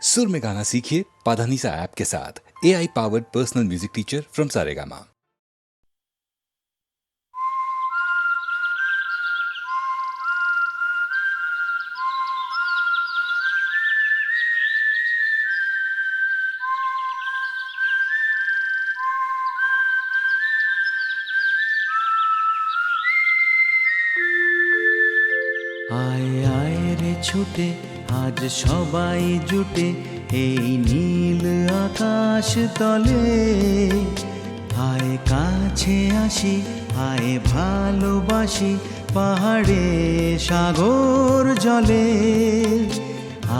सुर में गाना सीखिए पाधानीसा ऐप के साथ। AI powered personal music teacher from Saregama. আয় আয় রে ছুটে আজ সবাই জুটে এই নীল আকাশ তলে, আয় কাছে আসি আয় ভালোবাসি পাহাড়ে সাগর জলে।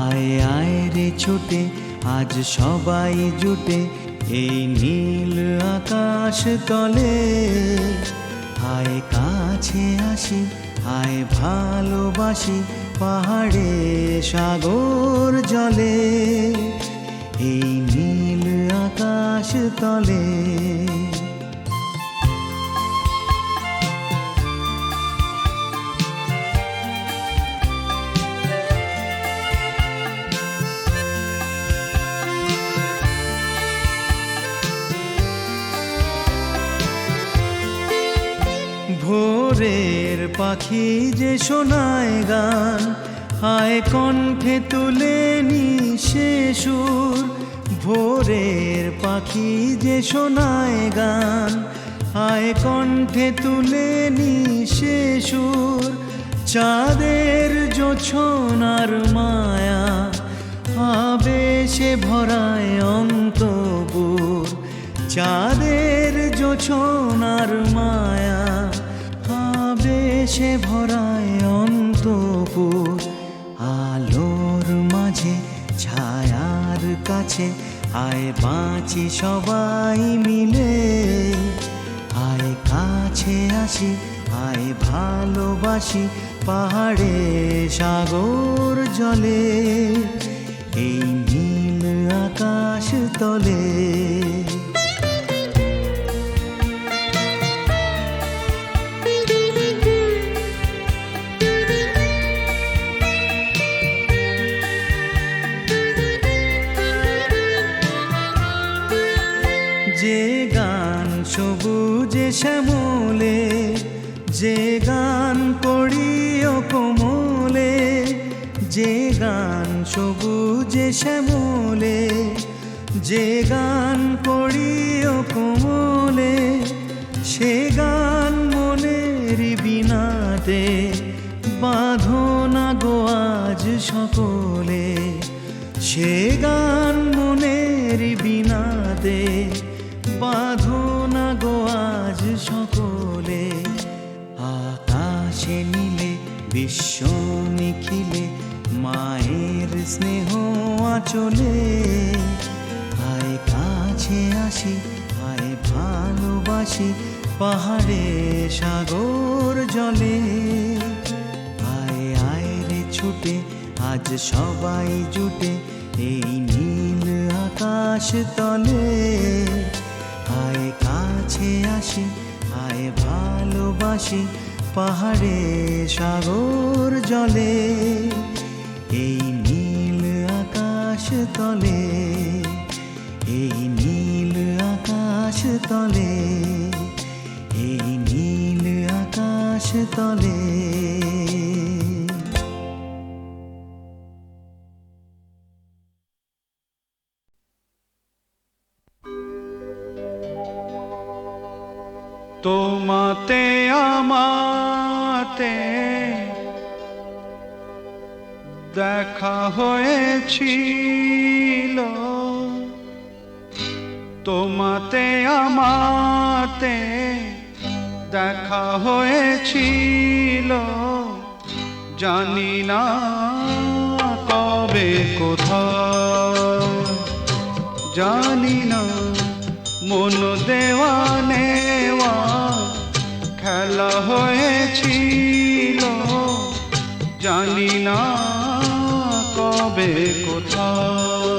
আয় আয় রে ছুটে আজ সবাই জুটে এই নীল আকাশ তলে, আয় কাছে আসি আয় ভালোবাসি পাহাড়ে সাগর জলে, এই নীল আকাশ তলে। ভোরের পাখি যে শোনায় গান, আয় কণ্ঠে তুলে নি সে সুর। ভোরের পাখি যে শোনায় গান, আয় কণ্ঠে তুলে নি সে সুর। চাঁদের জোছনার মায়া আবেশে ভরায় অন্তপুর। চাঁদের জোছনার মায়া আবেশে ভরায় অন্তপুর। আলোর মাঝে ছায়ার কাছে আয় বাঁচি সবাই মিলে, আয় কাছে আসি আয় ভালোবাসি পাহাড়ে সাগর জলে, এই নীল আকাশ তলে। যে গান সবুজে শ্যামলে, যে গান করিও কোমলে, যে গান সবুজে শ্যামলে, যে গান করিও কোমলে, সে গান মনের বিনাতে বাঁধো না গো আজ সকলে। সে গান মনের বিনাতে বাঁধো না গো আজ সকলে। আকাশে নীলে বিশ্ব নিখিলে মায়ের স্নেহ আঁচলে, আয় কাছে আসি আয় ভালোবাসি পাহাড়ে সাগর জলে। আয় আয় রে ছুটে আজ সবাই জুটে এই নীল আকাশ তলে, আয় কাছে আসি আয় ভালোবাসি পাহাড়ে সাগর জলে, এই নীল আকাশ তলে, এই নীল আকাশ তলে, এই নীল আকাশ তলে। তোমাতে আমাতে দেখা হয়েছিল, তোমাতে আমাতে দেখা হয়েছিল, জানি না কবে কোথায়, জানি না মন দেওয়া নেওয়া খেলা হয়েছিল, জানি না কবে কোথায়।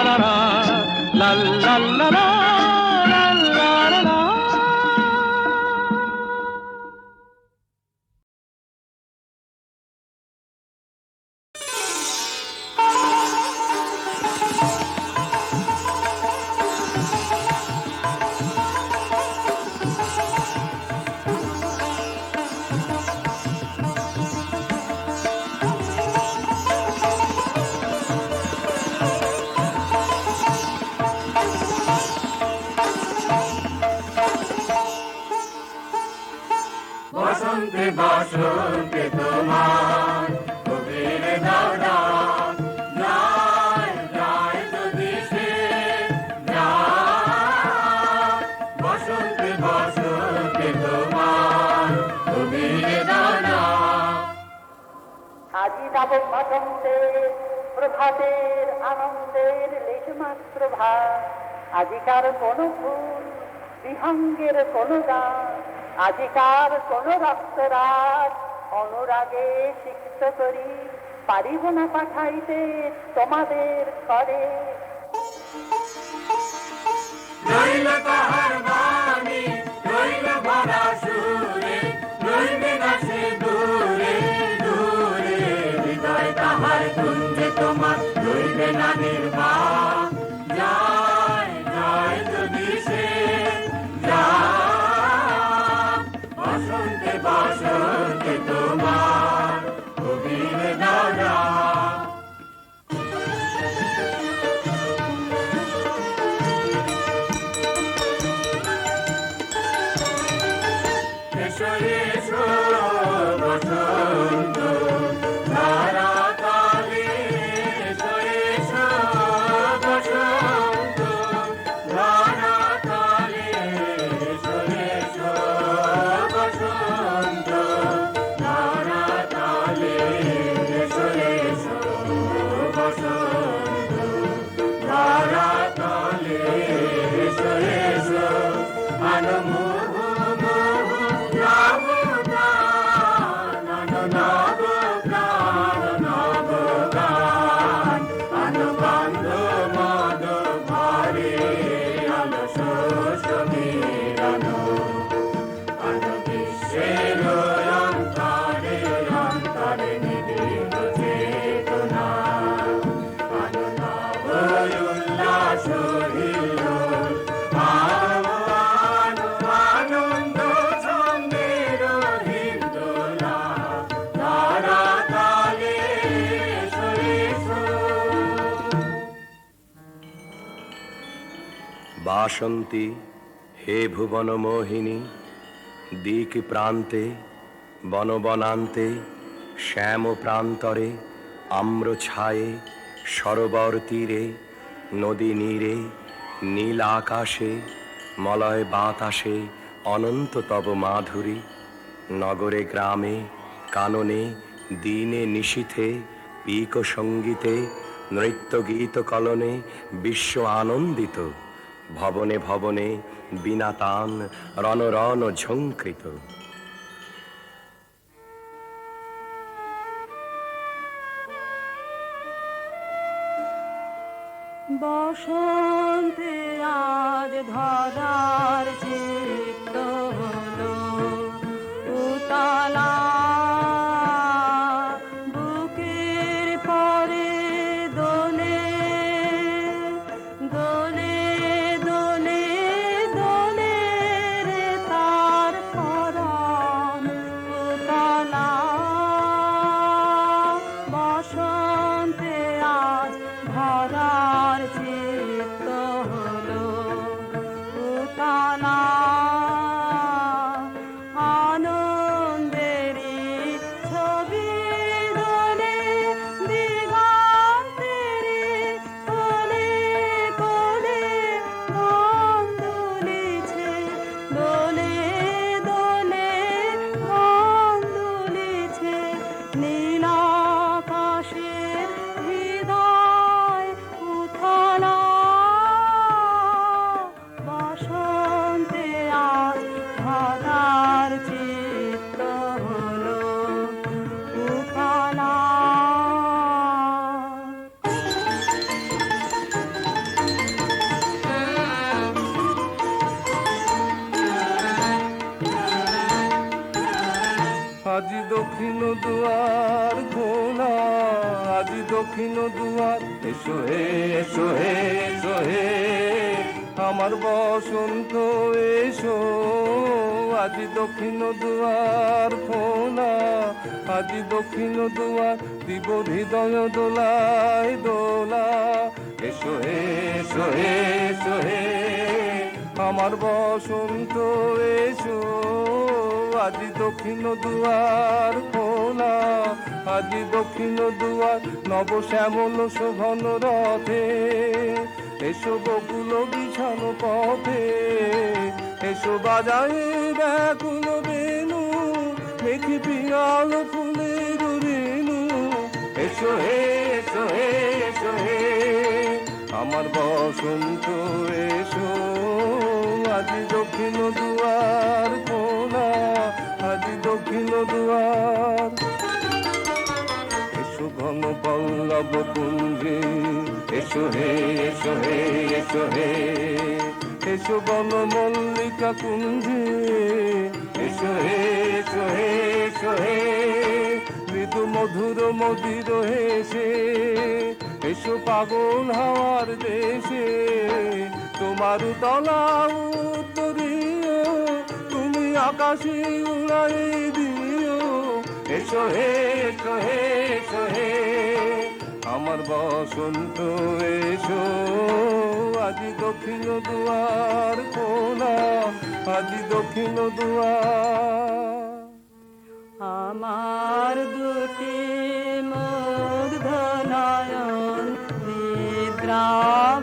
বসন্তে তোমার কবির দাও ডাক, যায় যায় যদি সে যায়। বসন্তে বসন্তে তোমার কবির দাও ডাক। আজি যাব বসন্তে প্রভাতের আনন্দের লেশমাত্র ভাব, আজিকার কোন ফুল বিহঙ্গের কোন গান, আজিকার কোন রক্তরাগ অনুরাগে সিক্ত করি পারিব না পাঠাইতে তোমাদের করে। রইল তাহার বাণী, রইল ভরা সুরে, রইবে না সে দূরে দূরে। হৃদয় তাহার কুঞ্জে তোমার রইবে না নির্বাক, যায় যায় যদি সে যায়। বসন্তে বসন্তে তোমার কবির দাও ডাক। এসো এসো বসন্ত ধারা কালে, এসো এসো বসন্ত ধারা কালে, এসো এসো বসন্ত ধারা কালে, এসো এসো বসন্ত ধারা কালে, এসো এসো আনমো বাসন্তী হে ভুবন মোহিনী, দিক প্রান্তে বনবনান্তে শ্যাম প্রান্তরে আম্র ছায়ে সরোবর তীরে নদী নীরে নীল আকাশে মলয় বাতাসে অনন্ত তব মাধুরী। নগরে গ্রামে কাননে দিনে নিশীথে পিক সঙ্গীতে নৃত্য গীত কলনে বিশ্ব আনন্দিত। ভবনে ভবনে বিনা তান রণ রণ ঝঙ্কৃত। বসন্তে আজ ধরার চিত্ত হলো উতলা, বুকের পরে দোলে দোলে দোলে দোলে রে তার পরাণ উতলা। বসন্তে আজ ধরার চিত্ত হলো উতলা, আনন্দেরই ছবি দোলে দিগন্তেরে কোলে কোলে গান দুলিছে, দোলে দোলে গান দুলিছে। নীল আকাশের হৃদয় উথলা, বসন্তে আজ ধরার চিত্ত হলো উতলা। আজি দক্ষিণ দুয়ার খোলা, আজি দক্ষিণ দুয়ার, এসো হে এসো হে এসো হে আমার বসন্ত এসো। আজি দক্ষিণ দুয়ার খোলা, আজি দক্ষিণ দুয়ার, দিব হৃদয় দোলায় দোলা। এসো হে এসো হে এসো হে আমার বসন্ত এসো। আজি দক্ষিণ দুয়ার খোলা, আজি দক্ষিণ দুয়ার নব শ্যামল শোভন রথে, এসো বকুল বিছানো পথে, এসো বাজায় ব্যাকুল বেনু, মেঘি পিয়াল ফুলের রেণু, এসো হে এসো হে এসো হে আমার বসন্ত এসো, আজি দক্ষিণ দুয়ার খোলা, আজি দক্ষিণ দুয়ার। এসো ঘন পল্লব কুঞ্জে, এসো হে এসো হে এসো হে, এসো বন মল্লিকা কুঞ্জে, এসো হে এসো হে এসো হে মৃদু মধুর মদির হেসে, এসো পাগল হাওয়ার দেশে, তোমার তলা উত্তরীয়, তুমি আকাশে উড়াই দিও, এসো হে এসো হে এসো হে আমার বসন্ত এসো, আজি দক্ষিণ দুয়ার খোলা, আজি দক্ষিণ দুয়ার। আমার দুটি মুগ্ধ নয়ন নিদ্রা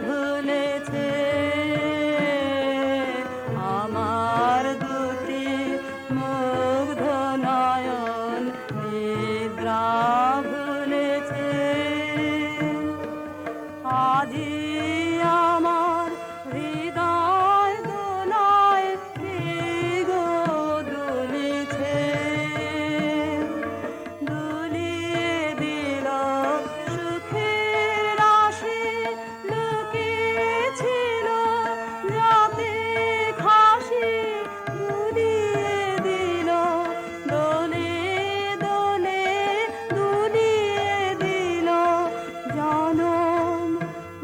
ভুলেছে, আমার দুটি মুগ্ধ নয়ন নিদ্রা ভুলেছে, আজি আমার হৃদয় দোলায় মৃগ দুলিছে, দুলিয়ে দিল সুখের রাশি, লুকিয়েছিল রাতে খাসি, দুলিয়ে দিল দোলে দোলে, দুলিয়ে দিল জনম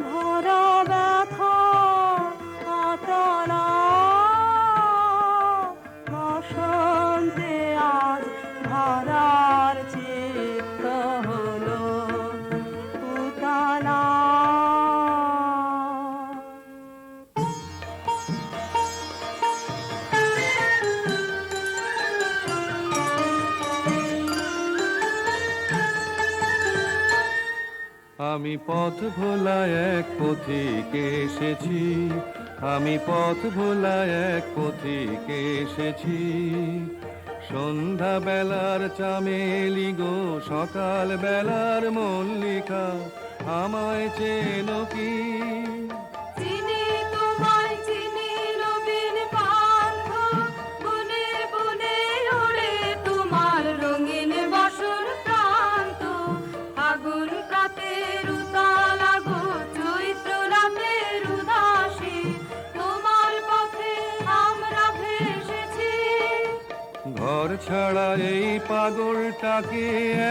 ভরা ব্যথা আতলা, বসন্তে আজ ধরার চিত্ত হলো উতলা। আমি পথ ভোলা এক পথিকে এসেছি, আমি পথ ভোলা এক পথিকে এসেছি, সন্ধ্যা বেলার চামেলি গো সকাল বেলার মল্লিকা, আমায় চেনো কি? চিনি তোমায় চিনি নবীন পান্থ, বনে বনে ওড়ে তোমার রঙিন বসন প্রান্ত, আগুন প্রাতের উতালা গো চৈত্র রাতের উদাসী, তোমার পথে আমরা ভেসেছি। ঘর ছাড়া এই পাগলটাকে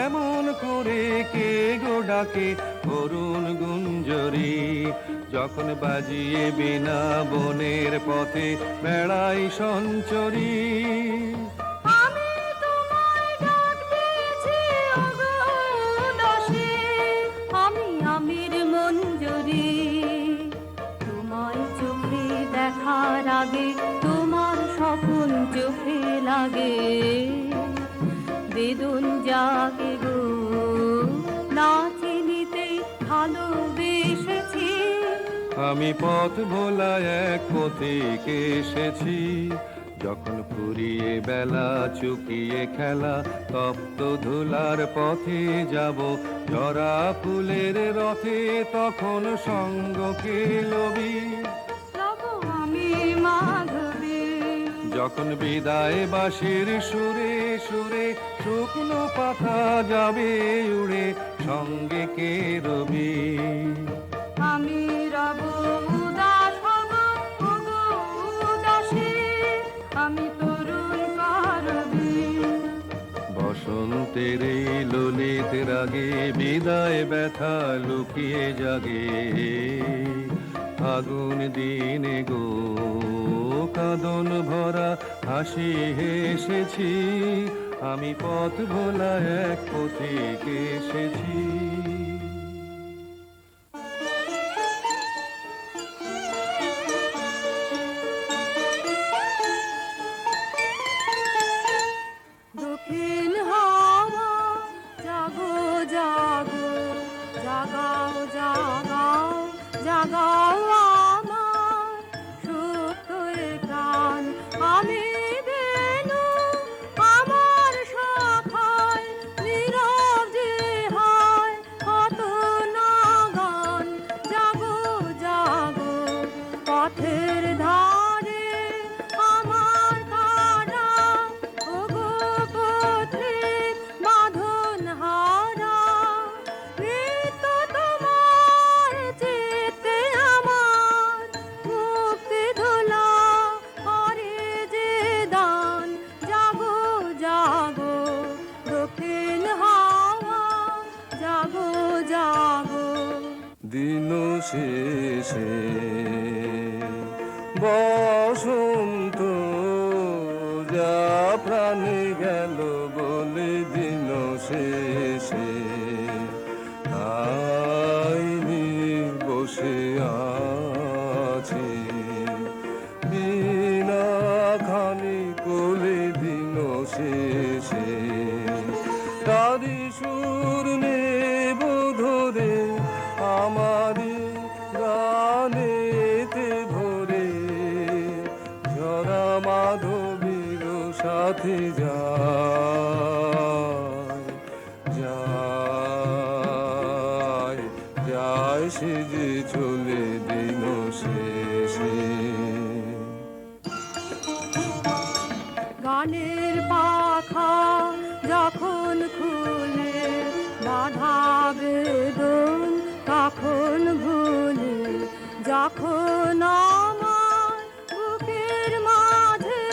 এমন করে কে গো ডাকে, করুণ গুঞ্জরি যখন বাজিয়ে বিনা বনের পথে বেড়াই সঞ্চরী। আমি তোমায় ডাক দিয়েছি ওগো উদাসী, আমি আমির মঞ্জরি, তোমায় চোখে দেখার আগে তোমার স্বপন চোখে লাগে, বেদন জাগে গো না চিনিতেই ভালোবেসেছি। আমি পথ ভোলা এক পথিকে এসেছি, যখন ফুরিয়ে বেলা চুকিয়ে খেলা, তপ্ত ধুলার পথে যাব জরা ফুলের রথে, তখন সঙ্গ কে লবি, রব আমি মাধবী, যখন বিদায় বাঁশির সুরে সুরে শুকনো পাতা যাবে উড়ে, সঙ্গে কে রবি। আমি রব উদাস হব ওগো উদাসী, আমি তরুণ কারবি, বসন্তের এই ললিত রাগে বিদায় ব্যথা লুকিয়ে জাগে, আগুন দিনে গো কাঁদন ভরা হাসি হেসেছি, আমি পথ ভোলা এক পথিকে এসেছি। দিন শেষে বসন্ত যা প্রাণে গেল বলে দিন শেষে আইনি বসে আছি বিনা খানি কোলে দিন শেষে তারি সুর নেব ধরে আমারি গানেতে ভরে ঝরা মাধবীর সাথে যায় যায় যায় সে যে চলে দিন শেষে গানের পাখা যখন খুলে বাধা বেদন তখন ভুলে যখন আমার বুকের মাঝে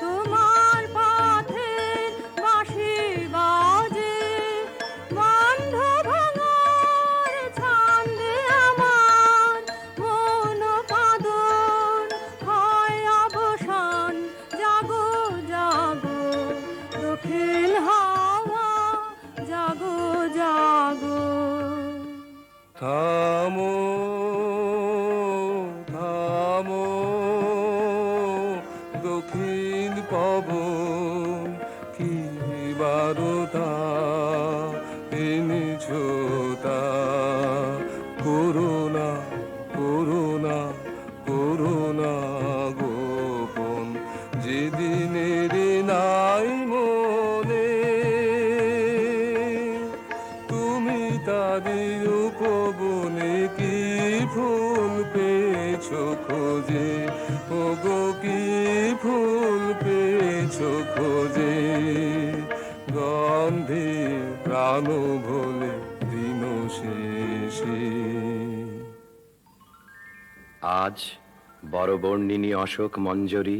তোমার পথের বাঁশি বাজে বন্ধ ভাঙার ছন্দে আমার মন কাঁদন হয় অবসান জাগো জাগো দক্ষিণ হাওয়া জাগো জাগো থামো থামো দক্ষিণ পবন কি বারতা এনেছ তা করোনা করোনা করোনা গোপন যেদিনের নাই মনে তুমি তারি উপবনে কি ফুল পেয়েছ খোঁজে ওগো কি ফুল পেয়েছ খোঁজে গন্ধে প্রাণ ভোলে দিন শেষে আজ বড়বর্ণিনী অশোক মঞ্জরি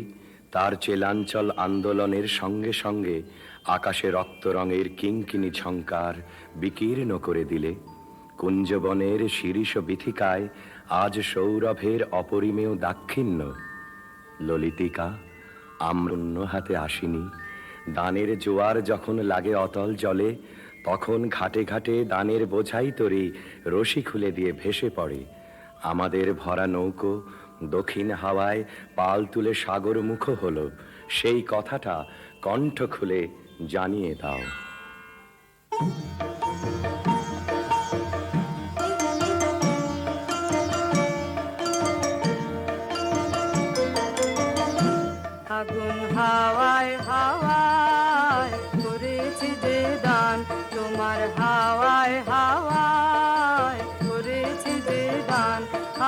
তার চেলাঞ্চল আন্দোলনের সঙ্গে সঙ্গে আকাশে রক্ত রঙের কিঙ্কিণী ঝঙ্কার বিকীর্ণ করে দিলে কুঞ্জবনের শিরীষ বিথিকায় আজ সৌরভের অপরিমেয় দাক্ষিণ্য ললিতিকা আম্রন্য হাতে আসিনি দানের জোয়ার যখন লাগে অতল জলে তখন ঘাটে ঘাটে দানের বোঝাই তরি রশি খুলে দিয়ে ভেসে পড়ে আমাদের ভরা নৌকো দক্ষিণ হাওয়ায় পাল তুলে সাগর মুখ হলো সেই কথাটা কণ্ঠ খুলে জানিয়ে দাও আগুন হাওয়ায় হাওয়ায় করেছি যে দান তোমার হাওয়ায় হাওয়ায় করেছি যে দান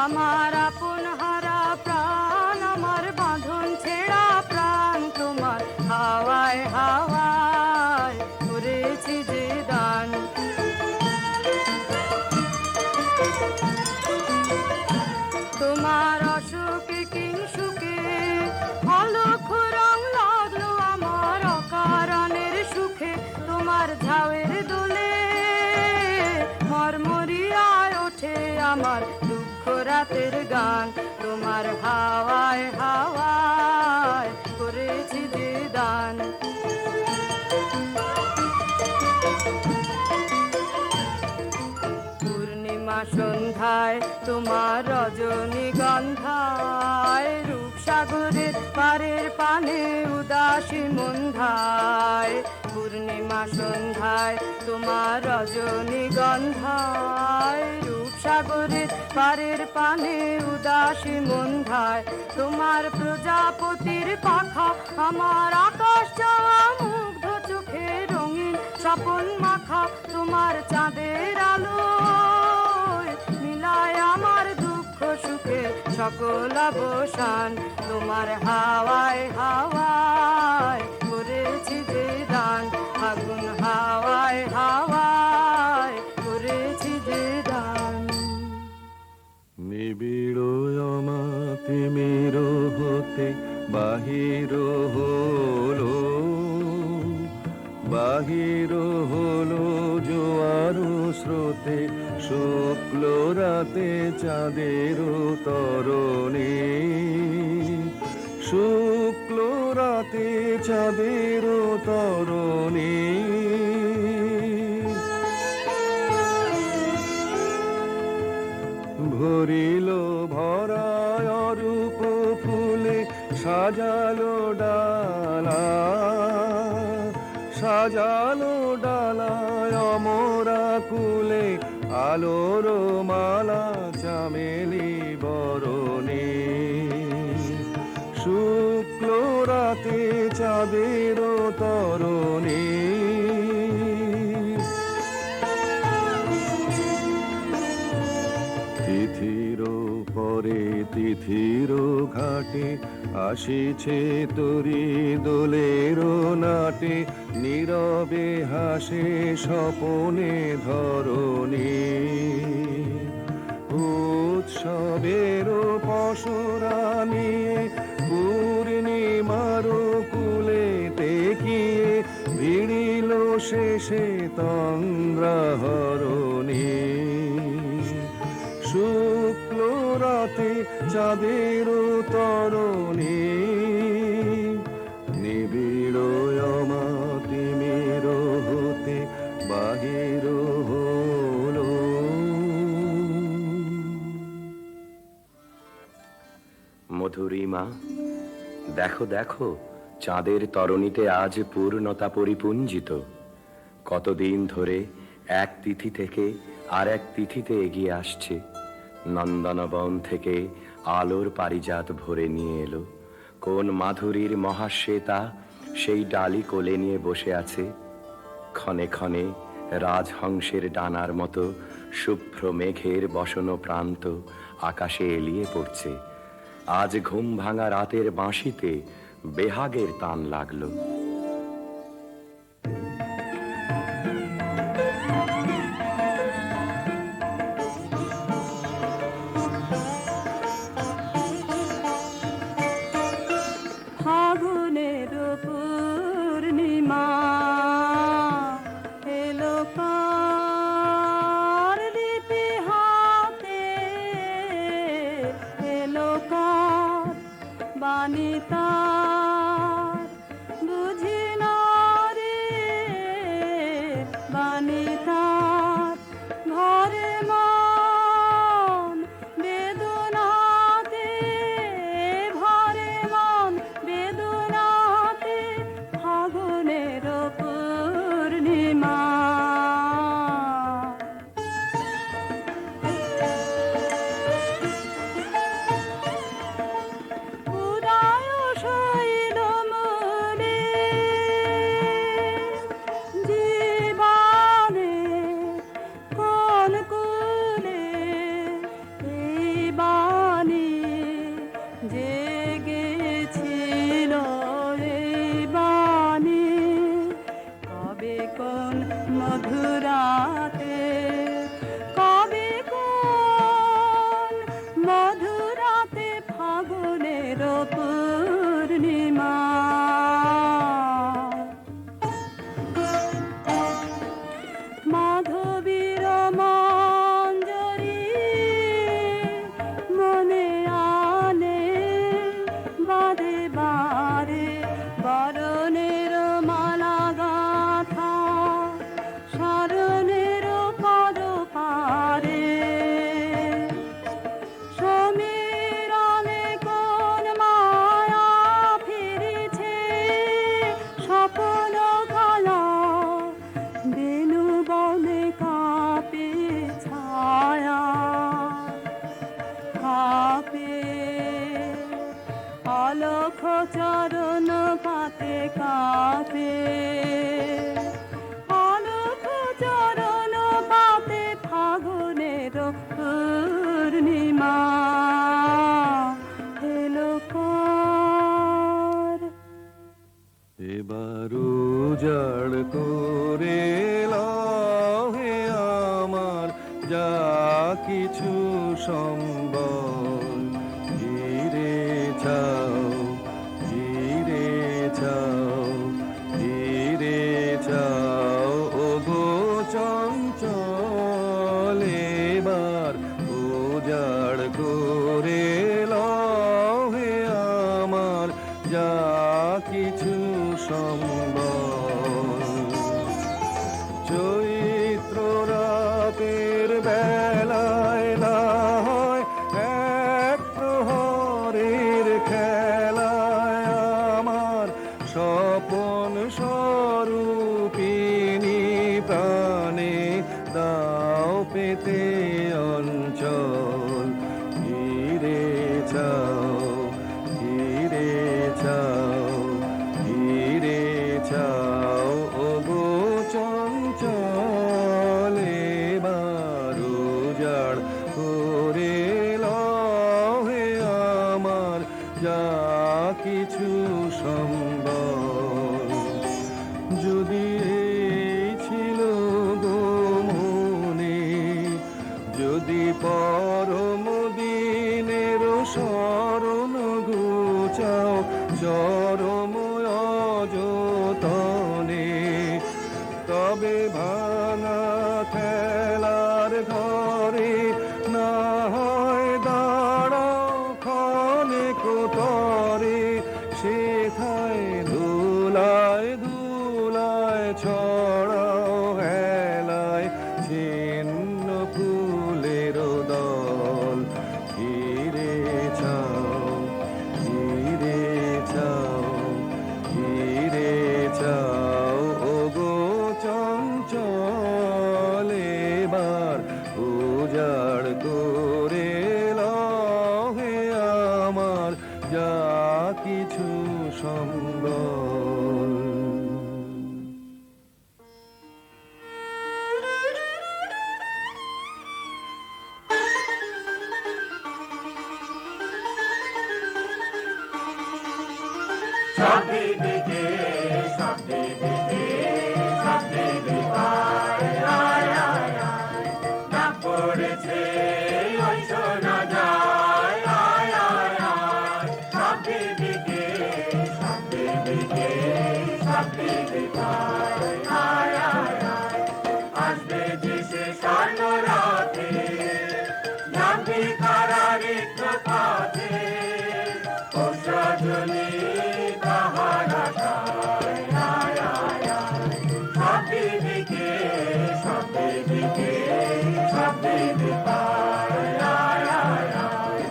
আমার আপন হারা প্রাণ আমার বাঁধন ছেঁড়া প্রাণ তোমার হাওয়ায় হাওয়ায় করেছি যে দান তোমার অসুখে কিংসুকে অলক্ষ রং লাগলো আমার অকারণের সুখে তোমার ঝাউয়ের দোলে মরমরিয়ায় ওঠে আমার দুঃখ রাতের গান তোমার হাওয়ায় হাওয়ায় করেছি যে দান পূর্ণিমা সন্ধ্যায় তোমার রজনীগন্ধায় রূপসাগরের পারের পানে উদাসী মন্ধায় পূর্ণিমা সন্ধ্যায় তোমার রজনীগন্ধায় রূপসাগরের পারের পানে উদাসী মন্ধায় তোমার প্রজাপতির পাখা আমার আকাশ যাওয়া মুগ্ধ চোখে রঙিন স্বপন মাখা তোমার চাঁদের আলো মিলায় আমার দুঃখ সুখে সকল অবসান তোমার হাওয়ায় হাওয়ায় করেছি যে দান আগুন হাওয়ায় হাওয়ায় করেছি যে দান নিবিড় অমাতিমির হতে বাহির হলো বাহির হলো জোয়ারো স্রোতে, শুক্ল রাতে চাঁদের তরণে, শুক্ল রাতে চাঁদের তরণে। ভরিল ভরায় অরূপ ফুলে, সাজালো ডালা, সাজালো ডালায় অমরা কুলে, আলোর মালা চামেলি বরণে, শুক্ল রাতে চাঁদের তরণে। তিথির পরে তিথির ঘাটে, আসিছে তরি দোলের নাটে, নীরবে হাসে স্বপনে ধরণী, উৎসবের পশরা নিয়ে পূর্ণিমার কুলে তেকিয়ে, ভিড়িল শেষে তন্দ্রাহরণী, শুক্ল রাতে চাঁদের তরণী, নিবিড় অমাতিমের হতে বাহির হলো। মধুরিমা, দেখো দেখো, চাঁদের তরণীতে আজ পূর্ণতা পরিপুঞ্জিত। কতদিন ধরে এক তিথি থেকে আর এক তিথিতে এগিয়ে আসছে। নন্দনবন থেকে আলোর পারিজাত ভরে নিয়ে এলো। কোন মাধুরীর মহাশ্বেতা সেই ডালি কোলে নিয়ে বসে আছে। ক্ষণে ক্ষণে রাজহংসের ডানার মতো শুভ্র মেঘের বসন প্রান্ত আকাশে এলিয়ে পড়ছে। আজ ঘুম ভাঙা রাতের বাঁশিতে বেহাগের তান লাগলো। ফাগুনের পূর্ণিমা এলো কার লিপি হাতে, এলো কার বাণী তার বুঝি না রে, বাণী তার ঘরে মন বেদনাতে, ভরে মন বেদনাতে, ফাগুনের পূর্ণিমা। উদয় শৈল মূলে জীবনে কোন কুলে এই বাণী জেগেছিল, এই বাণী কবে কোন মধুরাতে, কবে কোন মধুরাতে, ফাগুনের পূর্ণিমা। মাধবীর মঞ্জরি মনে আনে বারে বারে, বরণের মালা গাথা শরণের পদ পারে। সমীরণে কোন মায়া ফিরেছে, স্বপ্ন কালা বেনু বনে কাঁপে ছায়া, কাঁপে অলখ চরণ পাতে, কাঁপে অলখ চরণ পাতে, ফাগুনের পূর্ণিমা এলো কার। এবার উজাড় করে লাও হে আমার যা কিছু সম্বল, ঘিরে ছাও, ঘিরে ছাও, ঘিরে ছাও। যা কিছু সম্ভব। চৈত্র রাতের বেলায় না হয় এক প্রহরের খেলায় আমার স্বপন স্বরূপিণী প্রাণে দাও পেতে অঞ্চল। ফিরে চাও, ফিরে চাও, ফিরে চাও ওগো চঞ্চল। এবার উজাড় করে লও হে আমার যা কিছু সম্ভব। যদি এই ছিল গো মনে, যদি পরম দিনের স্মরণ ঘুচাও চরম অযতনে, তবে ভাঙা খেলার ঘরে না হয় দাঁড়াও ক্ষণে কোতরে। সেথায় ধুলায় ধুলায় ছড়াও হেলায় ছিন্ন ফুলের দল। ফিরে চাও, ফিরে চাও, ফিরে চাও ওগো চঞ্চল। এবার উজাড় করে লও হে আমার যা কিছু সম্বল। সব দিকে, সব দিকে, সব দিকে আয় আয় আয় আয়। ডাক পড়েছে ওই শোনা যায় আয় আয় আয়। সব দিকে, সব দিকে, সব দিকে আয় আয় আয় আয়। আসবে যে সে স্বর্ণ রাতে, যাবি তারা রিক্ত পথে। ও সজনী তাহার আশায় আয় আয় আয়। সব দিকে, সব দিকে, সব দিকে আয় আয় আয় আয়।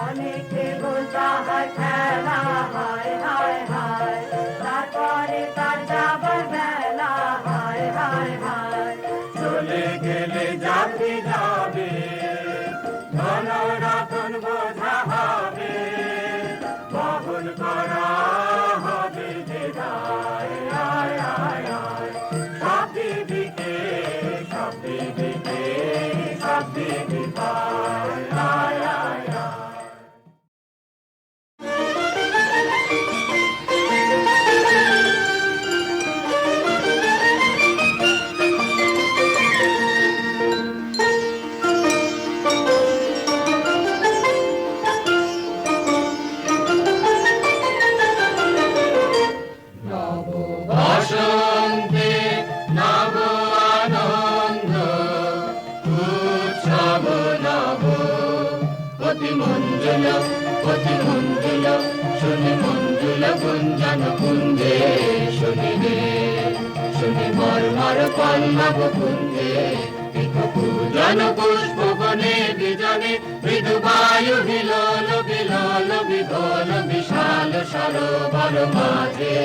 অনেকে বলতা হয় খেলা হায় হায় হায়, তারপরে তার যাবার বেলা হায় হায় হায়। চলে গেলে যাবি যাবে, ধন রতন বোঝা হবে। বহন করা হবে যে দায় আয় আয় আয়। সব দিকে, সব দিকে, সব দিকে আয় আয় আয় আয়। বসন্তে নব আনন্দ উৎসব নব। অতি মঞ্জুল, অতি মঞ্জুল, শুনি মঞ্জুল গুঞ্জন কুঞ্জে। শুনি রে, শুনি মর্মর পল্লব কুঞ্জে। পূজন পুষ্প বনে বিজনে, মৃদু বায়ু হিলোল বিলোল বিধোল বিশাল সরোবর মাঝে।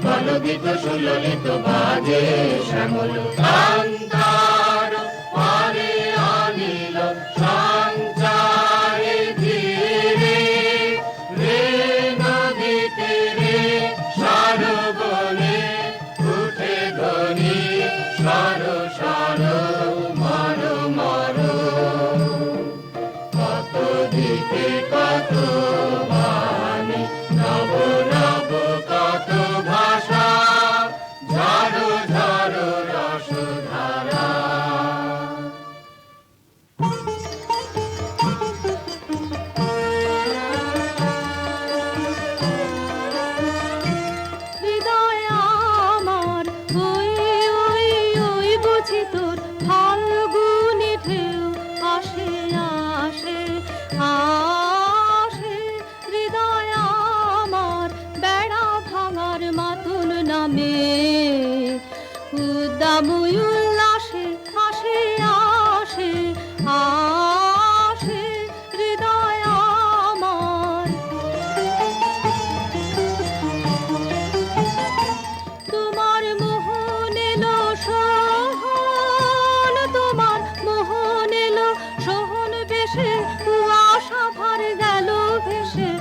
কলগীত সুললিত বাজে শ্যামল কান্তার পারে আনিল সঞ্চারে ধীরে। রে নদী তীরে সরবনে উঠে ধ্বনি সর সর মর মর। কত দিকে কত বাণী, নব নব কত ভাষা। ঝড় ঝড় রসধারা নামে উদ্দাম উল্লাসে আসে আসে আসে হৃদয় আমার। তোমার মোহন এলো সোহন, তোমার মোহন এলো সোহন বেশে, কুয়াশা ভর গেল ভেসে।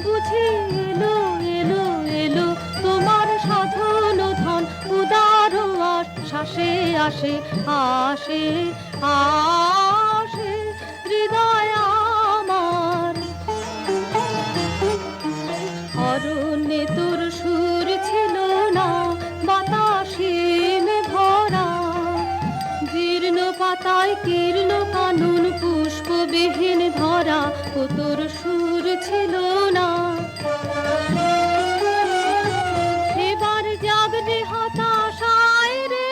বুঝি এলো এলো এলো তোমার সাধন ধন, উদার আশ্বাসে আসে আসে আসে হৃদয় আমার। অরণ্যে তোর সুর ছিল না, বাতাসিমে ভরা, জীর্ণ পাতায় কীর্ণ কানন পুষ্পবিহীন ধরা, ও তোর সুর ছিল না। এবার জাগরে হতাশ আয় রে,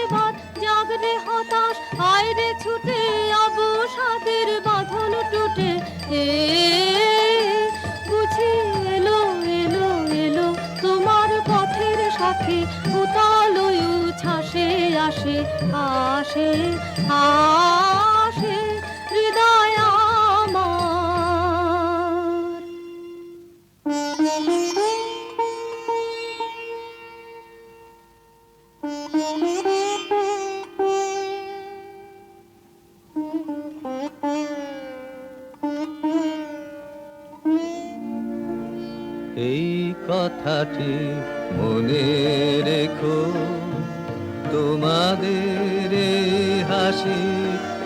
এবার জাগরে হতাশ আয় রে ছুটে, অবসাদের বাঁধন টুটে। বুঝি এলো এলো এলো তোমার পথের সাথে, উতাল উচ্ছ্বাসে আসে আসে আসে হৃদয় আমার। এই কথাটি মনে রেখো, তোমাদের হাসি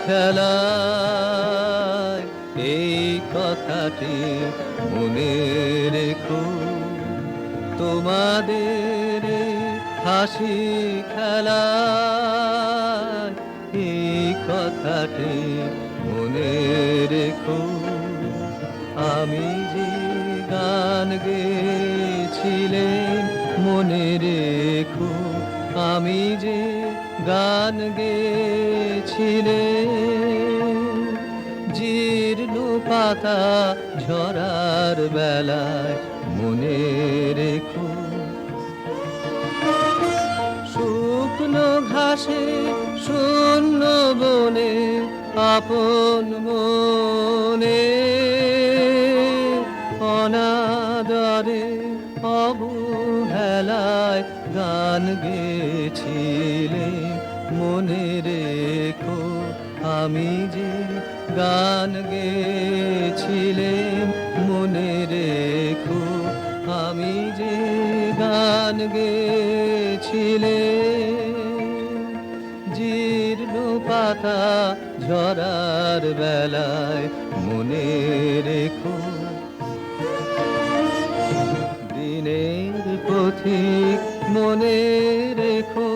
খেলায়। এই কথাটি মনে রেখো, তোমাদের হাসি খেলায়। এই কথাটি মনে রেখো, আমি যে গান গেয়েছিলেন মনে রেখো, আমি যে গান গেয়েছিলেন। জীর্ণ পাতা ঝরার বেলায় মনে রেখো, শুকনো ঘাসে শূন্য বনে আপন মনে, অনাদরে অবহেলায় গান গেয়েছিলেন মনে রেখো, আমি যে গান গেয়েছিলেন মনে রেখো, আমি যে গান গেয়েছিলেন। জীর্ণ পাতা ঝরার বেলায় মনে রেখো, দিনের পথিক মনে রেখো,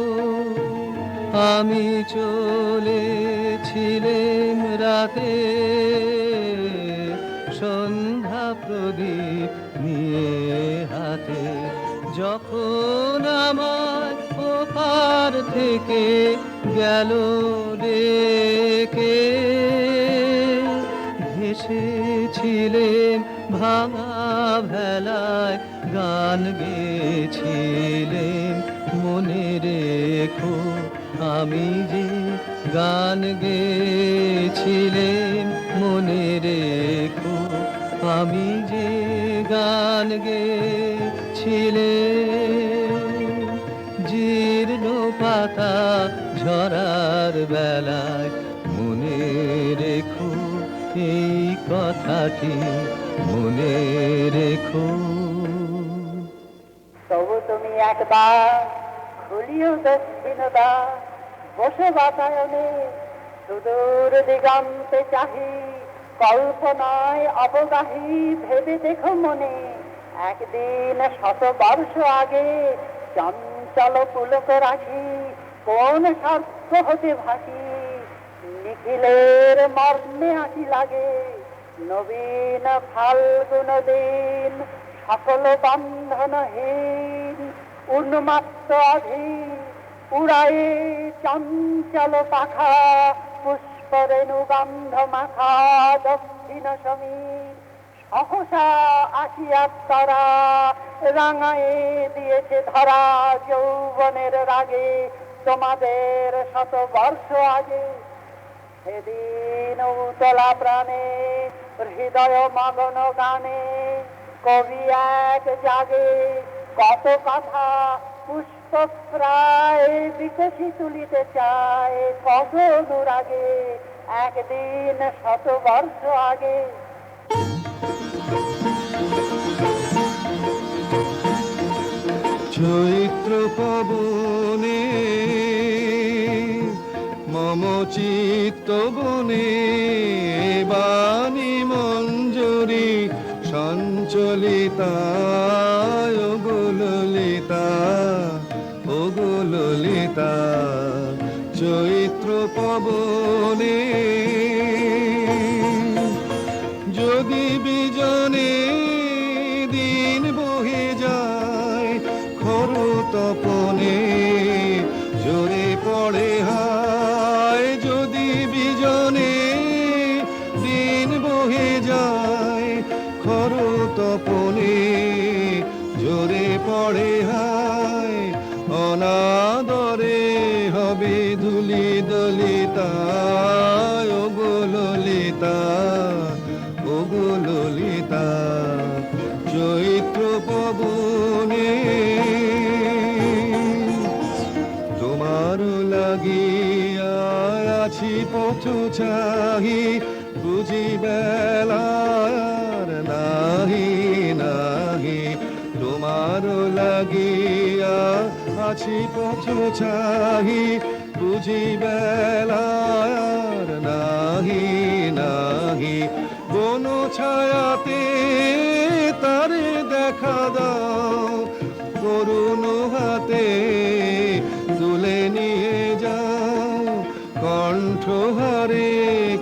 আমি চলেছিলাম রাতে সন্ধ্যা প্রদীপ নিয়ে হাতে। যখন আমার ওপার থেকে গেল ডেকে, ভেসেছিলেন ভাঙা ভেলায় গান গেয়েছিলেন মনে রেখো, আমি যে গান গেয়েছিলেন মনে রেখো, আমি যে গান গেয়েছিলেন। জীর্ণ পাতা ঝরার বেলায় মনে রেখো, এই কথাটি মনে রেখো। তবু তুমি একবার খুলিও দক্ষিণতা, বসে বাতায়নে সুদূর দিগন্তে চাহি, কল্পনায় অবগাহী ভেবে দেখো মনে, একদিন 100 বর্ষ আগে চঞ্চল পুলক রাখি, কোন স্বার্থ হতে ভাসি, নিখিলের মর্মে আঁকি লাগে নবীন ফাল্গুন দিন, সকল বন্ধনহীন উন্মাত্ত অধীন, উড়ায়ে চঞ্চল পাখা, পুষ্পরেণু গন্ধ মাখা দক্ষিণ সমীর। সহসা আসিয়া তারা রাঙায়ে দিয়েছে ধরা যৌবনের রাগে তোমাদের 100 বর্ষ আগে। সেদিন উতলা প্রাণে হৃদয় মগ্ন গানে কবি এক জাগে কত কথা পুষ্প প্রায় বিকশি তুলিতে চায় কত অনুরাগে একদিন 100 বর্ষ আগে। চৈত্র পবনে মম চিত্ত বনে বাণী মঞ্জরি সঞ্চলিতা ওগো ললিতা ওগো ললিতা। চৈত্র পবনে যদি বিজনে দিন বহে যায় খরু তপনে জোরে পড়ে হায়। যদি বিজনে দিন বহে যায় খরু তপনে জোরে পড়ে হায়। অনাদরে হবে ধুলি দলিতা ওগো ললিতা ওগো ললিতা। চৈত্র পবনে তোমার লাগিয়া আছি পথ চাহি বুঝি বেলার নাহি নাহি। তোমার লাগিয়া আছি পথ চাহি বুঝি বেলার নাহি নাহি। কোন ছায়াতে তারে দেখা দাও করুণ হাতে তুলে নিয়ে যাও কণ্ঠহারে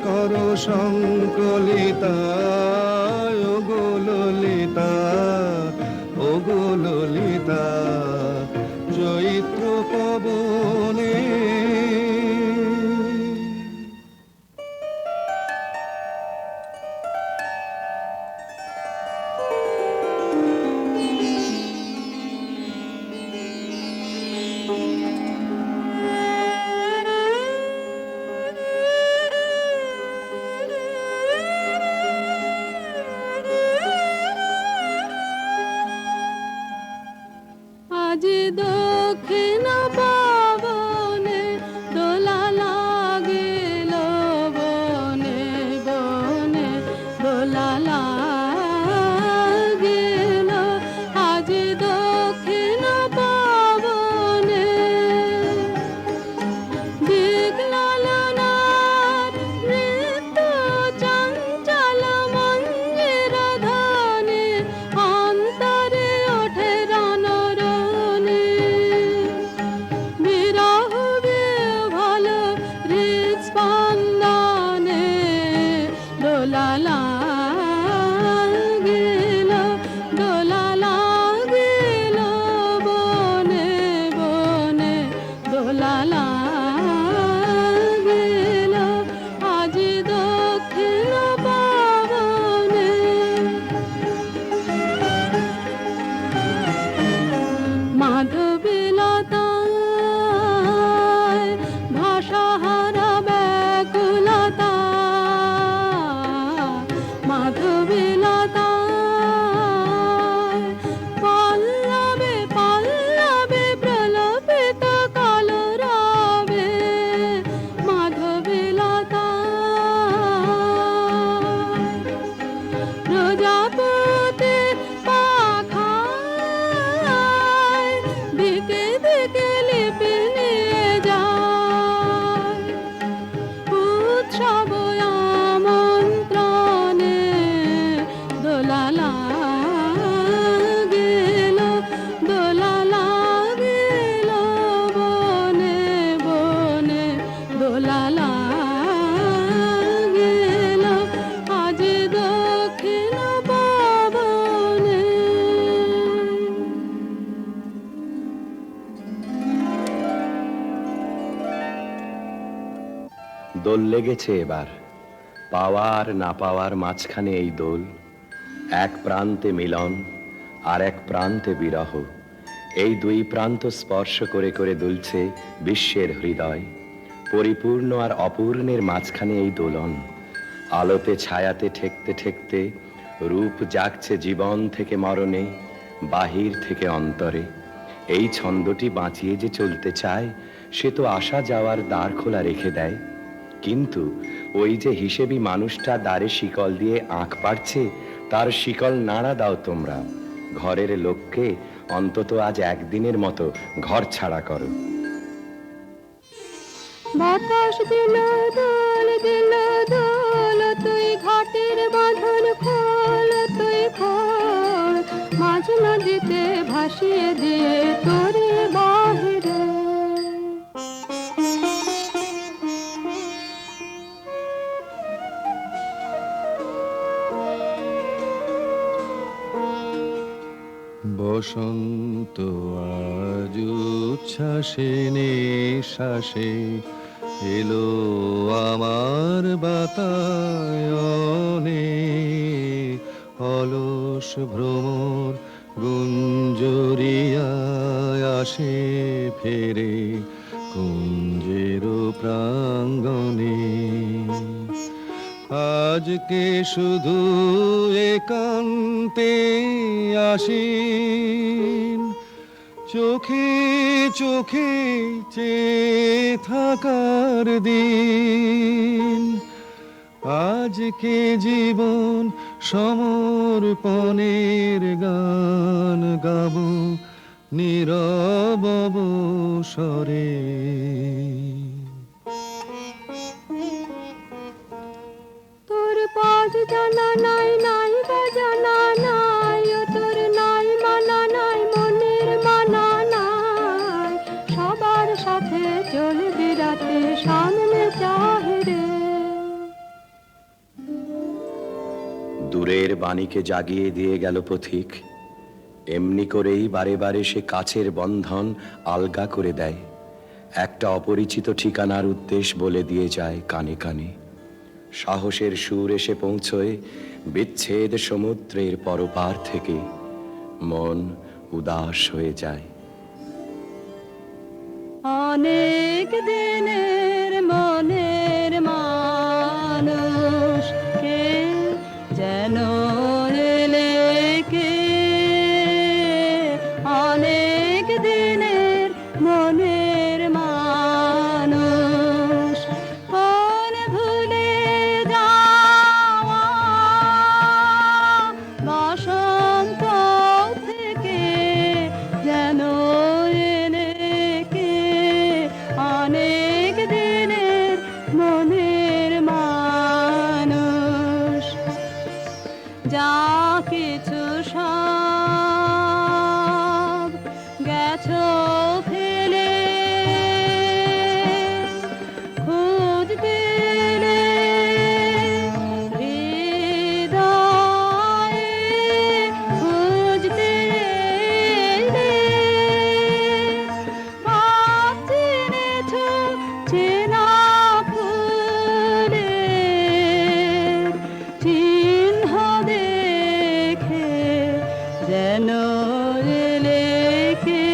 কর সংকলিতা ওগো ললিতা ওগো ললিতা। চৈত্র পবনে আজ দক্ষিণ পবনে দোলা লাগিল বনে বনে দোলা লাগিল। আজ দক্ষিণ পবনে দিক লালনার নৃত্য চঞ্চল মঞ্জের ধ্বনি অন্তরে ওঠে রণরণি। বিরহ বিহ্বল হৃৎস্পন্দনে দোলা লাগিল দোলা লাগিল বনে বনে দোলা লাগিল। আজ দক্ষিণ পবনে মাধবীলতায় ভাষাহারা ব্যাকুলতা মাধবীলতায় পল্লবে পল্লবে প্রলোভিত কলরবে মাধবীলতায় প্রজাপতি পাখায় দিকে দিকে লিপি নিয়ে যায় উৎসব আমন্ত্রণে দোলা লাগিল দোলা লাগিল বনে বনে দোলা লাগিল। আজ দক্ষিণ পবনে দোল লেগেছে এবার পাওয়ার না পাওয়ার মাঝখানে এই দোল। এক প্রান্তে মিলন আর এক প্রান্তে বিরহ। এই দুই প্রান্ত স্পর্শ করে করে দুলছে বিশ্বের হৃদয়। পরিপূর্ণ আর অপূর্ণের মাঝখানে এই দোলন। আলোতে ছায়াতে ঠেকতে ঠেকতে রূপ জাগছে জীবন থেকে মরণে, বাহির থেকে অন্তরে। এই ছন্দটি বাঁচিয়ে যে চলতে চায়, সে তো আসা যাওয়ার দ্বার খোলা রেখে দেয়। কিন্তু ওই যে হিসেবি মানুষটা দ্বারে শিকল দিয়ে আঁখ পাড়ছে, তার শিকল নাড়া দাও তোমরা। ঘরের লোককে অন্তত আজ একদিনের মতো ঘর ছাড়া করো। বাতাস দিল দোল দিল দোল, তুই ঘাটের বাঁধন খোল, তুই খোল, মাঝ নদীতে ভাসিয়ে দিয়ে তোরে বাহিরে। বসন্ত আজ উচ্ছ্বাসে নিঃশ্বাসে এলো আমার বাতায়নে। অলস ভ্রমর গুঞ্জরিয়ায় আসে ফেরে কুঞ্জের প্রাঙ্গণে। আজকে শুধু একান্তে আসেন, চোখে চোখে চেয়ে থাকার দিন। আজকে জীবন সমর্পণের গান গাবো নীরব অবসরে। তোর পাজ জানা নাই নাই বাজানা নাই, ও তোর নাই মানা নাই মনের মানা নাই। সবার সাথে চলবি রাতে সামনে চাহিরে। দূরের বাণীকে জাগিয়ে দিয়ে গেল পথিক। এমনি করেই বারে বারে সে কাছের বন্ধন আলগা করে দেয়। একটা অপরিচিত ঠিকানার উদ্দেশ বলে দিয়ে যায় কানে কানে। সাহসের সুর এসে পৌঁছয় বিচ্ছেদ সমুদ্রের পরপার থেকে। মন উদাস হয়ে যায়। অনেক দিনের মনের মানুষ কে যেন এলে কে, অনেক দিনের মনের মানুষ। কোন ভুলে যাওয়া বসন্ত থেকে যেন এলে কে, অনেক দিনের মনের মানুষ। যা কিছু সব গেছো ফেলে, খোঁজ দিলে হৃদয়ে, খোঁজ দিলে ভাব চিনেছো চেনা ফুলের চিহ্ন দেখে যেন এলে কে,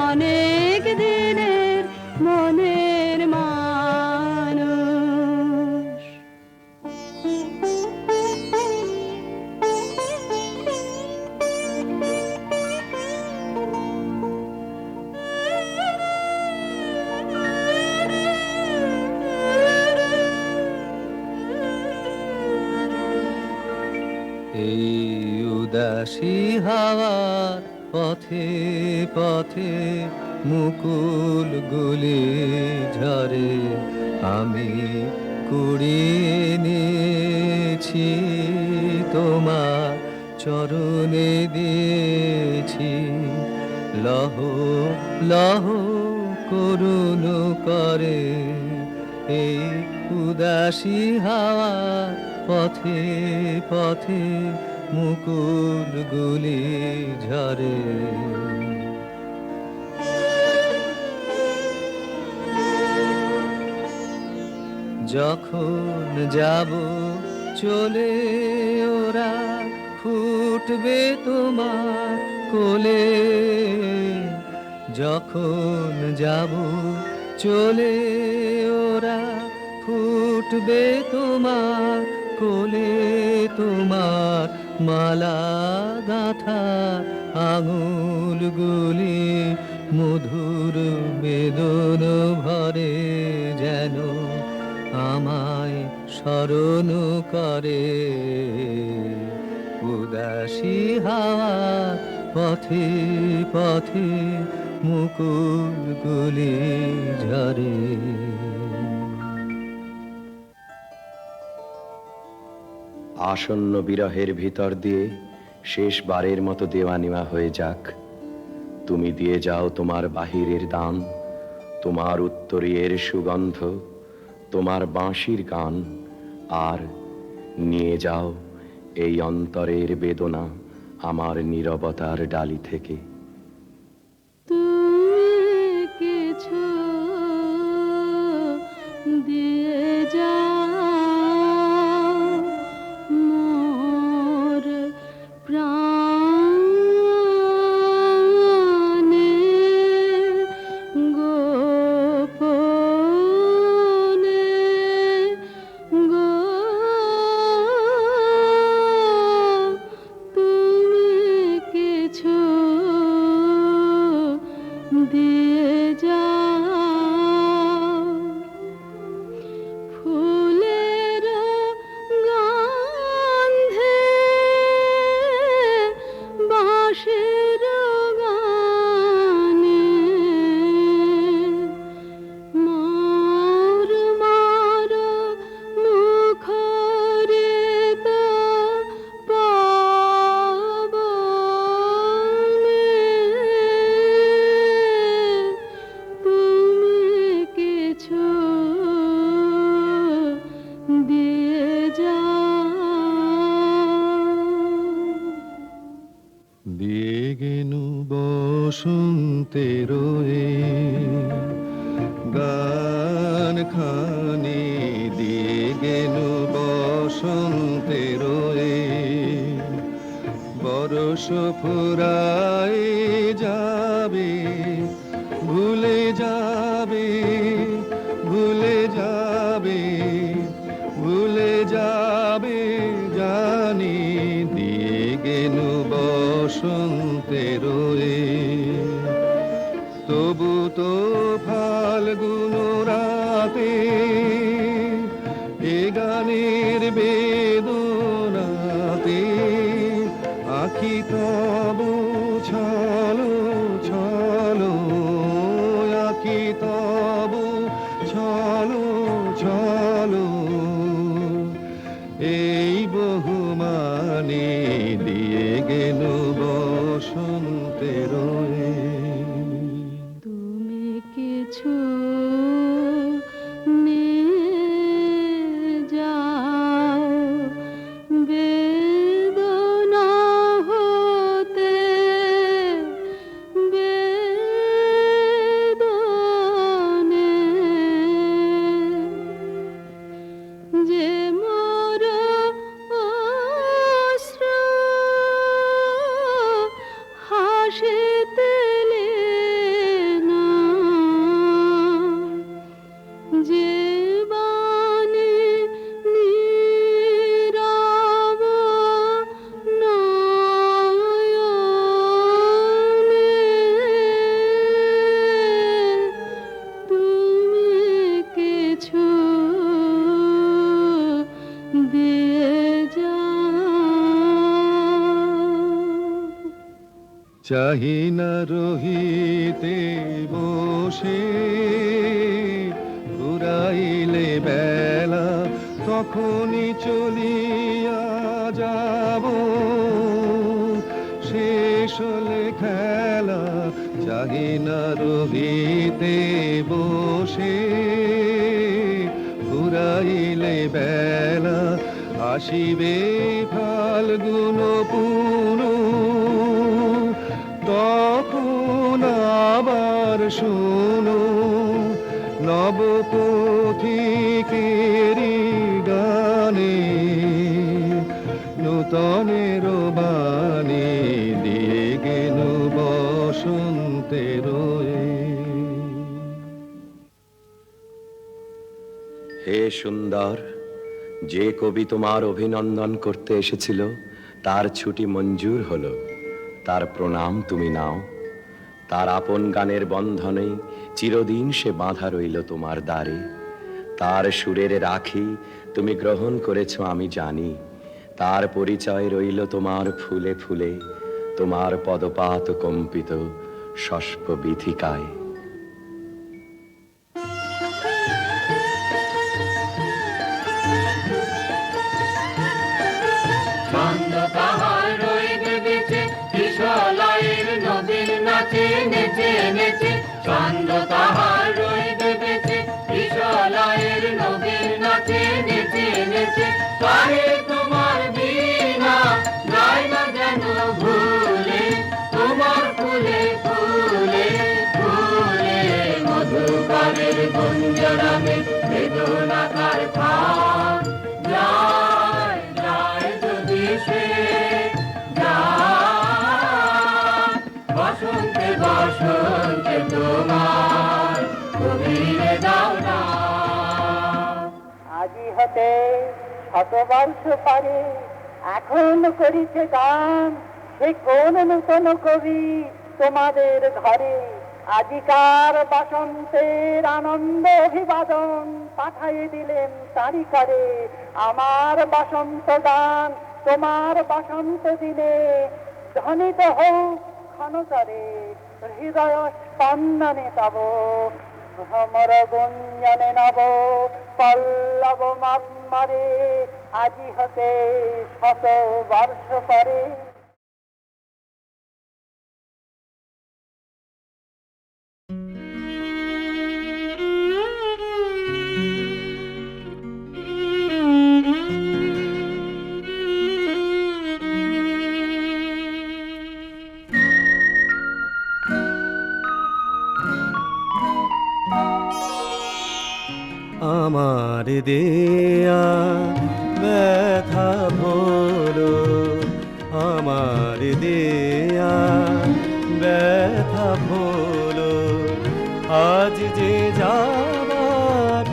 অনেক দিনের মনের মানুষ। এই উদাসী হাওয়ার পথে পথে মুকুল গুলি ঝরে। আমি কুড়িয়ে নিয়েছি তোমার চরণে দিয়েছি। লহ লহ করুণ করে এই উদাসী হাওয়ার পথে পথে মুকুল গুলি ঝরে। যখন যাব চলে ওরা ফুল ফুটবে তোমার কোলে, যখন যাব চলে ওরা ফুটবে তোমার কোলে, তোমার মালা গাঁথা আঙুলগুলি মধুর বেদন ভরে যেন আমায় স্মরণ করে। উদাসী হাওয়া পথে পথে মুকুলগুলি ঝরে। আসন্ন বিরহের ভিতর দিয়ে শেষবারের মতো দেওয়া নেওয়া হয়ে যাক। তুমি দিয়ে যাও তোমার বাহিরের দান, তোমার উত্তরীয়ের সুগন্ধ, তোমার বাঁশির গান, আর নিয়ে যাও এই অন্তরের বেদনা আমার নীরবতার ডালি থেকে। তুমি কিছু দিয়ে যাও মোর প্রাণে, গোপনে গো, তুমি কিছু দিয়ে যাও। ফুলের গন্ধে বাঁশির গানে মোর মার মুখরিত পাবনে, তুমি কিছু দিয়ে যাও। দিয়ে গেনু বসন্তের গান খানি, দিয়ে গেনু বসন্তের বরস ফুরায় যাবে, ভুলে যাবে, ভুলে যাবে, ভুলে যাবে জানি, দিয়ে গেনু বসন্তের তবু তো ফাল্গুন রাতে এ গানের বেদনাতে আখি তবু ছলো ছলো, আখি তবু ছলো ছলো, এই বহুমানে দিয়ে গেল বসন্তের। তুমি কিছু নিয়ে যাও বেদনা হতে, বেদনে যে মোর অশ্রু হাসিতে না, যে বাণী নীরব নয়নে তুমি কিছু দিয়ে যাও। চাহি না রহিতে বসে, ঘুরাইলে বেলা তখনই চলিয়া যাব, শেষ হলে খেলা। চাহি না রহিতে বসে, ঘুরাইলে বেলা আসিবে ফাল্গুন পুন, তখন আবার শোনো নবপথিকেরি গানে নূতনের বাণী দিয়ে গেলু বসন্তের হে সুন্দর, যে কবি তোমার অভিনন্দন করতে এসেছিল তার ছুটি মঞ্জুর হলো, তার প্রণাম তুমি নাও। তার আপন গানের বন্ধনে চিরদিন সে বাঁধা রইল তোমার দ্বারে। তার সুরের রাখি তুমি গ্রহণ করেছ আমি জানি, তার পরিচয় রইল তোমার ফুলে ফুলে, তোমার পদপাত কম্পিত শস্প বিথিকায়। ছন্দ তাহার রইবে বেঁচে কিশলয়ের নবীন নাচে নেচে নেচে। ছন্দ তাহার রইবে বেঁচে কিশলয়ের নবীন নাচে নেচে নেচে। পারে তোমার বিনা যায় না যেন ভুলে, তোমার ফুলে ফুলে ফুলে মধুকরের গুঞ্জরণে বেদনাকার থাক যায় যায় যদি সে যায়। বসন্তে বসন্তে তোমার কবিরে দাও না। আজি হতে শতবর্ষ পরে এখন করিছে গান, সে কোন নূতন কবি তোমাদের ঘরে। আজিকার বসন্তের আনন্দ অভিবাদন পাঠাইয়ে দিলেন তারি করে। আমার বসন্ত গান তোমার বসন্ত দিনে ধ্বনিত হোক ক্ষণতরে, হৃদয় স্পন্দনে তব ভ্রমর গুঞ্জনে নব পল্লব মারে। আজি হতে শত বর্ষ পরে। আমার দেয়া ব্যথা ভোলো, আমার দেয়া ব্যথা ভোলো। আজ যে যাবার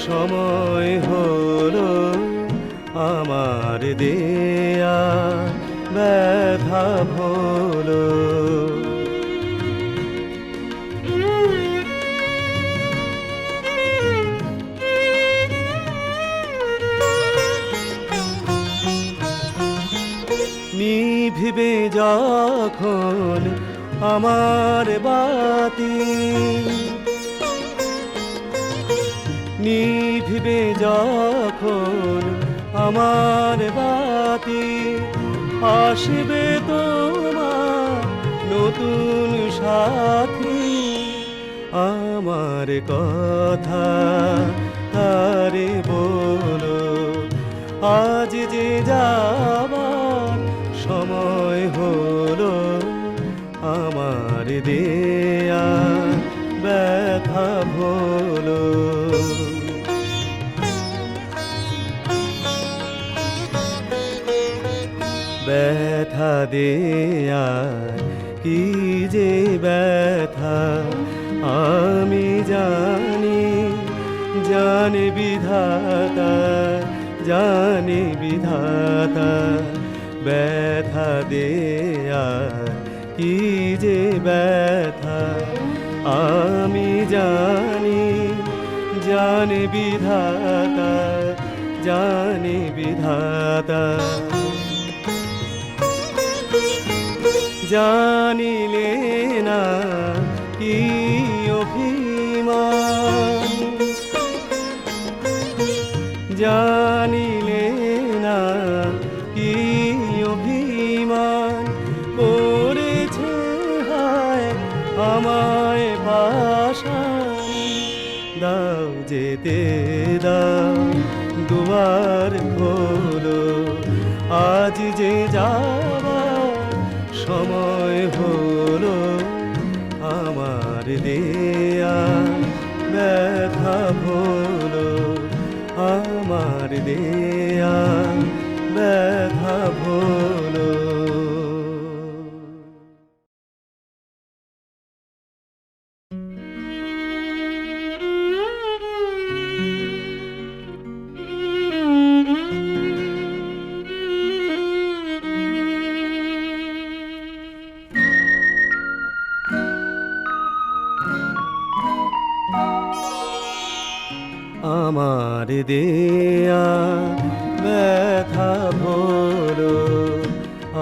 সময় হলো, আমার দেয়া ব্যথা ভোলো। নিভিবে যখন আমার বাতি, নিভিবে যখন আমার বাতি, আসবে তোমার নতুন সাথী। আমার কথা তারে বলো, আজ যে যাবার সময় হলো, আমার দেয়া ব্যথা ভোলো। ব্যথা দেয়ার কি যে ব্যথা আমি জানি, জানে বিধাতা, জানে বিধাতা। ব্যথা দেয়ার কি যে ব্যথা আমি জানি, জানে বিধাতা, জানে বিধাতা। জানিলে না কি অভিমান, জানিলে না কি অভিমান করেছে হায় আমায় পাশান। দাও যেতে দাও দুয়ার খোলো, আজ যে যাবার সময় হলো, আমার দেয়া ব্যথা ভোলো, আমার দেয়া ব্যথা ভোলো। আমার দেয়া ব্যথা ভোলো,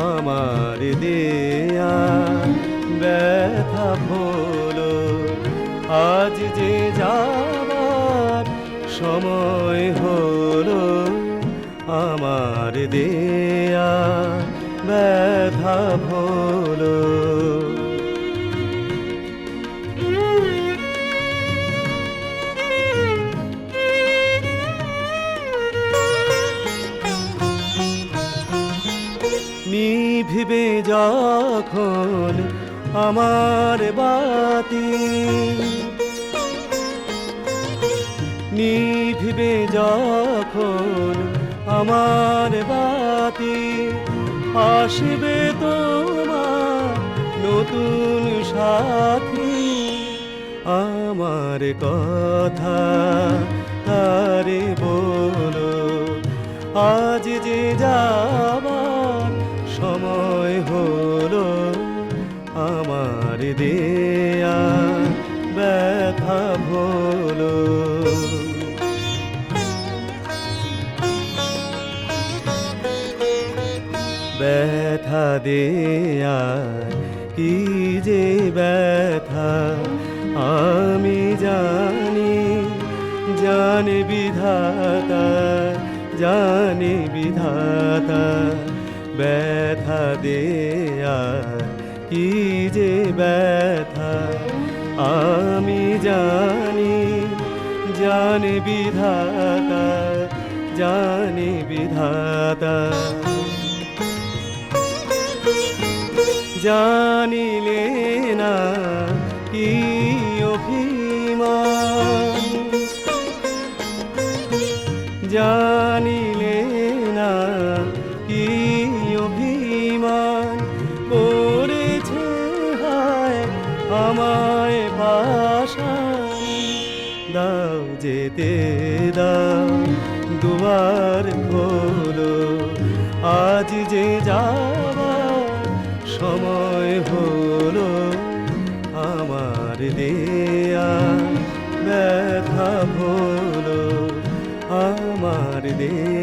আমার দেয়া ব্যথা ভোলো। আজ যে যাবার সময় হলো, আমার দেয়া ব্যথা ভোলো। নিভিবে যখন আমার বাতি, নিভিবে যখন আমার বাতি, আসবে তোমার নতুন সাথী। আমার কথা তারে বলো, আজ যে যাবার সময় হলো, আমার দেয়া ব্যথা ভোলো। ব্যথা দেয়া কি যে ব্যথা আমি জানি, জানে বিধাতা, জানে বিধাতা। ব্যথা দেয়া কি যে ব্যথা আমি জানি, জানে বিধাতা, জানে বিধাতা। জানিলে না কি অভিমান, জানিলে না কি অভিমান করেছে হায় আমায় পাশানি। দাও যেতে দাও, দুয়ার খোলো, আজ যে যাবার সময় হলো, আমার দেয়া ব্যথা ভোলো, আমার দেয়া